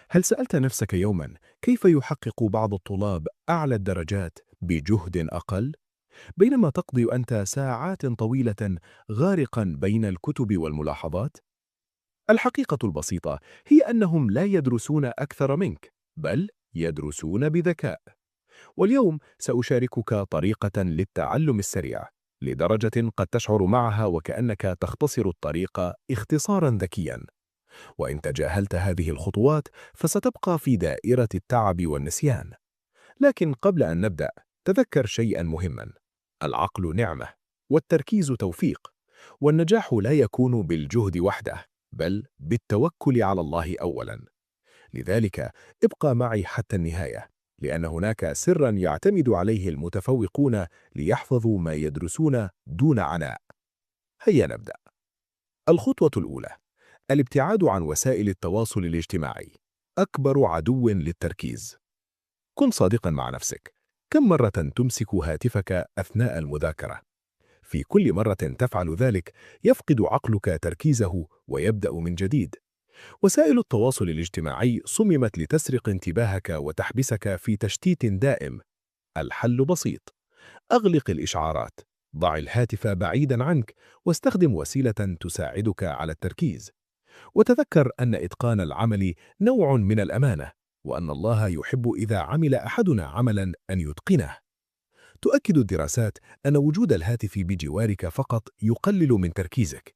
هل سألت نفسك يوما كيف يحقق بعض الطلاب أعلى الدرجات بجهد أقل؟ بينما تقضي أنت ساعات طويلة غارقا بين الكتب والملاحظات؟ الحقيقة البسيطة هي أنهم لا يدرسون أكثر منك، بل يدرسون بذكاء. واليوم سأشاركك طريقة للتعلم السريع، لدرجة قد تشعر معها وكأنك تختصر الطريق اختصارا ذكيا. وإن تجاهلت هذه الخطوات فستبقى في دائرة التعب والنسيان. لكن قبل أن نبدأ، تذكر شيئا مهما: العقل نعمة، والتركيز توفيق، والنجاح لا يكون بالجهد وحده، بل بالتوكل على الله أولا. لذلك ابقى معي حتى النهاية، لأن هناك سرا يعتمد عليه المتفوقون ليحفظوا ما يدرسون دون عناء. هيا نبدأ. الخطوة الأولى: الابتعاد عن وسائل التواصل الاجتماعي، أكبر عدو للتركيز. كن صادقا مع نفسك. كم مرة تمسك هاتفك أثناء المذاكرة؟ في كل مرة تفعل ذلك يفقد عقلك تركيزه ويبدأ من جديد. وسائل التواصل الاجتماعي صممت لتسرق انتباهك وتحبسك في تشتيت دائم. الحل بسيط: أغلق الإشعارات، ضع الهاتف بعيدا عنك، واستخدم وسيلة تساعدك على التركيز. وتذكر أن إتقان العمل نوع من الأمانة، وأن الله يحب إذا عمل أحدنا عملا أن يتقنه. تؤكد الدراسات أن وجود الهاتف بجوارك فقط يقلل من تركيزك.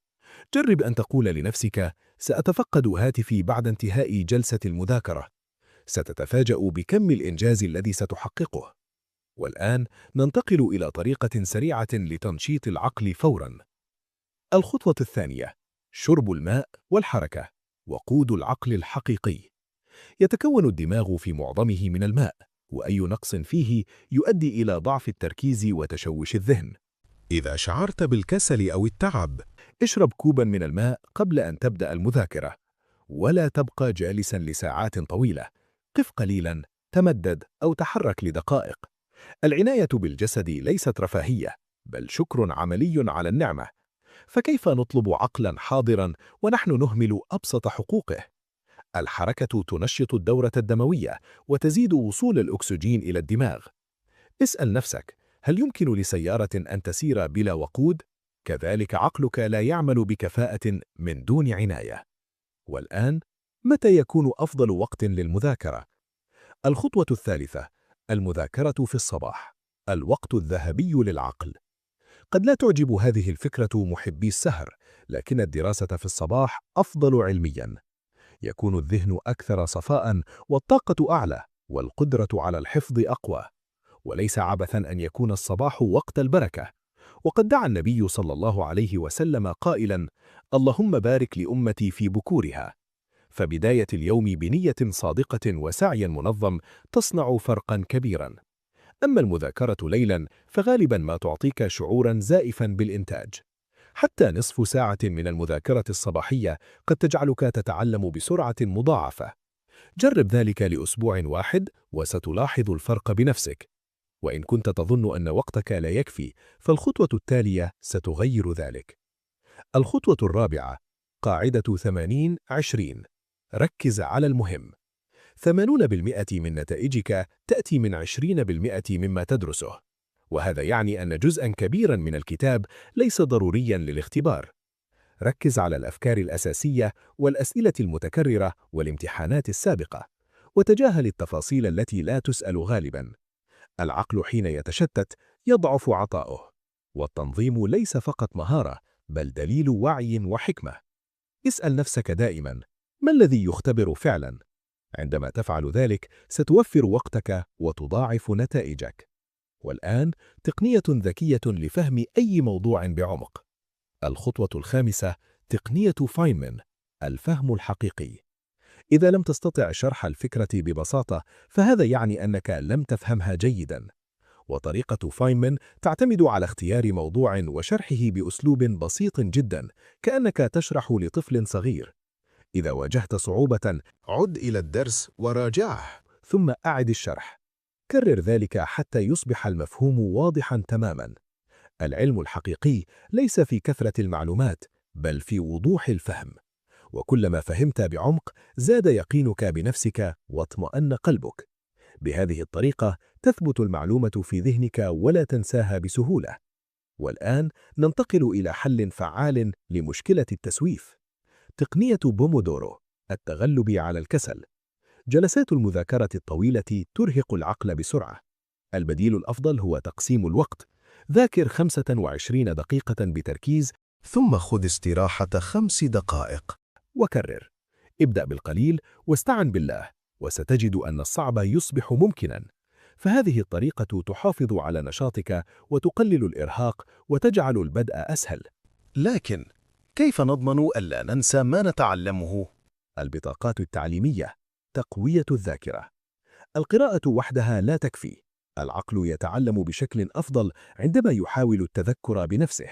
جرب أن تقول لنفسك: سأتفقد هاتفي بعد انتهاء جلسة المذاكرة. ستتفاجأ بكم الإنجاز الذي ستحققه. والآن ننتقل إلى طريقة سريعة لتنشيط العقل فورا. الخطوة الثانية: شرب الماء والحركة، وقود العقل الحقيقي. يتكون الدماغ في معظمه من الماء، وأي نقص فيه يؤدي إلى ضعف التركيز وتشوش الذهن. إذا شعرت بالكسل أو التعب، اشرب كوبا من الماء قبل أن تبدأ المذاكرة. ولا تبقى جالسا لساعات طويلة. قف قليلا، تمدد أو تحرك لدقائق. العناية بالجسد ليست رفاهية، بل شكر عملي على النعمة. فكيف نطلب عقلا حاضرا ونحن نهمل أبسط حقوقه؟ الحركة تنشط الدورة الدموية وتزيد وصول الأكسجين إلى الدماغ. اسأل نفسك: هل يمكن لسيارة أن تسير بلا وقود؟ كذلك عقلك لا يعمل بكفاءة من دون عناية. والآن، متى يكون أفضل وقت للمذاكرة؟ الخطوة الثالثة: المذاكرة في الصباح، الوقت الذهبي للعقل. قد لا تعجب هذه الفكرة محبي السهر، لكن الدراسة في الصباح أفضل علمياً. يكون الذهن أكثر صفاء، والطاقة أعلى، والقدرة على الحفظ أقوى. وليس عبثا أن يكون الصباح وقت البركة. وقد دعا النبي صلى الله عليه وسلم قائلا: اللهم بارك لأمتي في بكورها. فبداية اليوم بنية صادقة وسعي منظم تصنع فرقا كبيرا. أما المذاكرة ليلا فغالبا ما تعطيك شعورا زائفا بالإنتاج. حتى نصف ساعة من المذاكرة الصباحية قد تجعلك تتعلم بسرعة مضاعفة. جرب ذلك لأسبوع واحد وستلاحظ الفرق بنفسك. وإن كنت تظن أن وقتك لا يكفي، فالخطوة التالية ستغير ذلك. الخطوة الرابعة: قاعدة 80-20. ركز على المهم. 80% من نتائجك تأتي من 20% مما تدرسه. وهذا يعني أن جزءاً كبيراً من الكتاب ليس ضرورياً للاختبار. ركز على الأفكار الأساسية والأسئلة المتكررة والامتحانات السابقة، وتجاهل التفاصيل التي لا تسأل غالباً. العقل حين يتشتت يضعف عطاؤه. والتنظيم ليس فقط مهارة، بل دليل وعي وحكمة. اسأل نفسك دائماً: ما الذي يختبر فعلاً؟ عندما تفعل ذلك ستوفر وقتك وتضاعف نتائجك. والآن، تقنية ذكية لفهم أي موضوع بعمق. الخطوة الخامسة: تقنية فاينمان، الفهم الحقيقي. إذا لم تستطع شرح الفكرة ببساطة، فهذا يعني أنك لم تفهمها جيداً. وطريقة فاينمان تعتمد على اختيار موضوع وشرحه بأسلوب بسيط جداً، كأنك تشرح لطفل صغير. إذا واجهت صعوبة، عد إلى الدرس وراجعه، ثم أعد الشرح. كرر ذلك حتى يصبح المفهوم واضحاً تماماً. العلم الحقيقي ليس في كثرة المعلومات، بل في وضوح الفهم. وكلما فهمت بعمق زاد يقينك بنفسك واطمأن قلبك. بهذه الطريقة تثبت المعلومة في ذهنك ولا تنساها بسهولة. والآن ننتقل إلى حل فعال لمشكلة التسويف. تقنية بومودورو، التغلب على الكسل. جلسات المذاكرة الطويلة ترهق العقل بسرعة. البديل الأفضل هو تقسيم الوقت. ذاكر 25 دقيقة بتركيز، ثم خذ استراحة 5 دقائق. وكرر. ابدأ بالقليل واستعن بالله، وستجد أن الصعب يصبح ممكنا. فهذه الطريقة تحافظ على نشاطك وتقلل الإرهاق وتجعل البدء أسهل. لكن كيف نضمن ألا ننسى ما نتعلمه؟ البطاقات التعليمية، تقوية الذاكرة. القراءة وحدها لا تكفي. العقل يتعلم بشكل أفضل عندما يحاول التذكر بنفسه.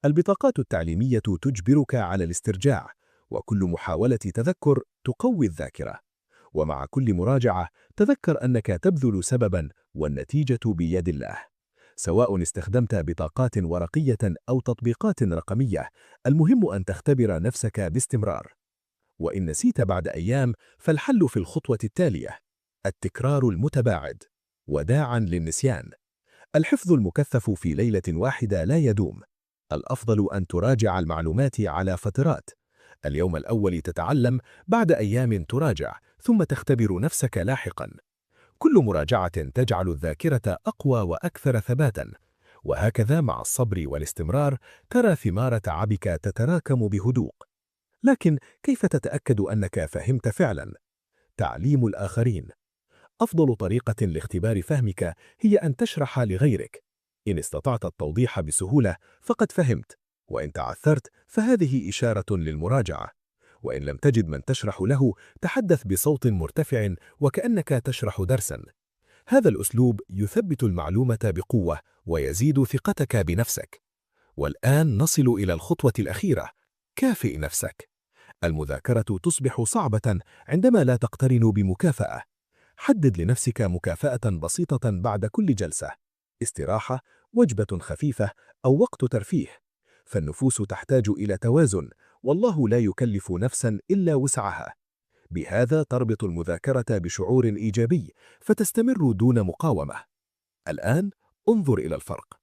البطاقات التعليمية تجبرك على الاسترجاع، وكل محاولة تذكر تقوي الذاكرة. ومع كل مراجعة تذكر أنك تبذل سبباً والنتيجة بيد الله. سواء استخدمت بطاقات ورقية أو تطبيقات رقمية، المهم أن تختبر نفسك باستمرار. وإن نسيت بعد أيام فالحل في الخطوة التالية: التكرار المتباعد. وداعاً للنسيان. الحفظ المكثف في ليلة واحدة لا يدوم. الأفضل أن تراجع المعلومات على فترات. اليوم الأول تتعلم، بعد أيام تراجع، ثم تختبر نفسك لاحقاً. كل مراجعة تجعل الذاكرة أقوى وأكثر ثباتاً. وهكذا مع الصبر والاستمرار ترى ثمار تعبك تتراكم بهدوء. لكن كيف تتأكد أنك فهمت فعلاً؟ تعليم الآخرين. أفضل طريقة لاختبار فهمك هي أن تشرح لغيرك. إن استطعت التوضيح بسهولة فقد فهمت، وإن تعثرت فهذه إشارة للمراجعة. وإن لم تجد من تشرح له، تحدث بصوت مرتفع وكأنك تشرح درساً. هذا الأسلوب يثبت المعلومة بقوة ويزيد ثقتك بنفسك. والآن نصل إلى الخطوة الأخيرة: كافئ نفسك. المذاكرة تصبح صعبة عندما لا تقترن بمكافأة. حدد لنفسك مكافأة بسيطة بعد كل جلسة، استراحة، وجبة خفيفة، أو وقت ترفيه. فالنفوس تحتاج إلى توازن، والله لا يكلف نفسا إلا وسعها. بهذا تربط المذاكرة بشعور إيجابي، فتستمر دون مقاومة. الآن انظر إلى الفرق.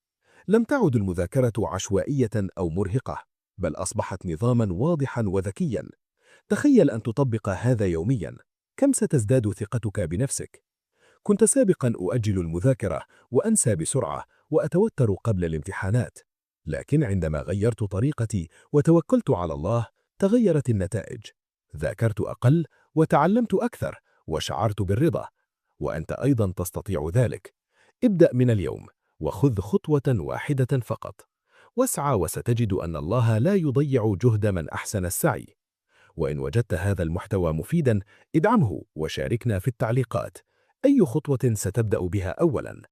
لم تعد المذاكرة عشوائية أو مرهقة، بل أصبحت نظاما واضحا وذكيا. تخيل أن تطبق هذا يوميا. كم ستزداد ثقتك بنفسك؟ كنت سابقا أؤجل المذاكرة وأنسى بسرعة وأتوتر قبل الامتحانات. لكن عندما غيرت طريقتي وتوكلت على الله تغيرت النتائج. ذاكرت أقل وتعلمت أكثر وشعرت بالرضا. وأنت أيضا تستطيع ذلك. ابدأ من اليوم وخذ خطوة واحدة فقط، واسعى وستجد أن الله لا يضيع جهد من أحسن السعي. وإن وجدت هذا المحتوى مفيداً ادعمه وشاركنا في التعليقات. أي خطوة ستبدأ بها أولاً؟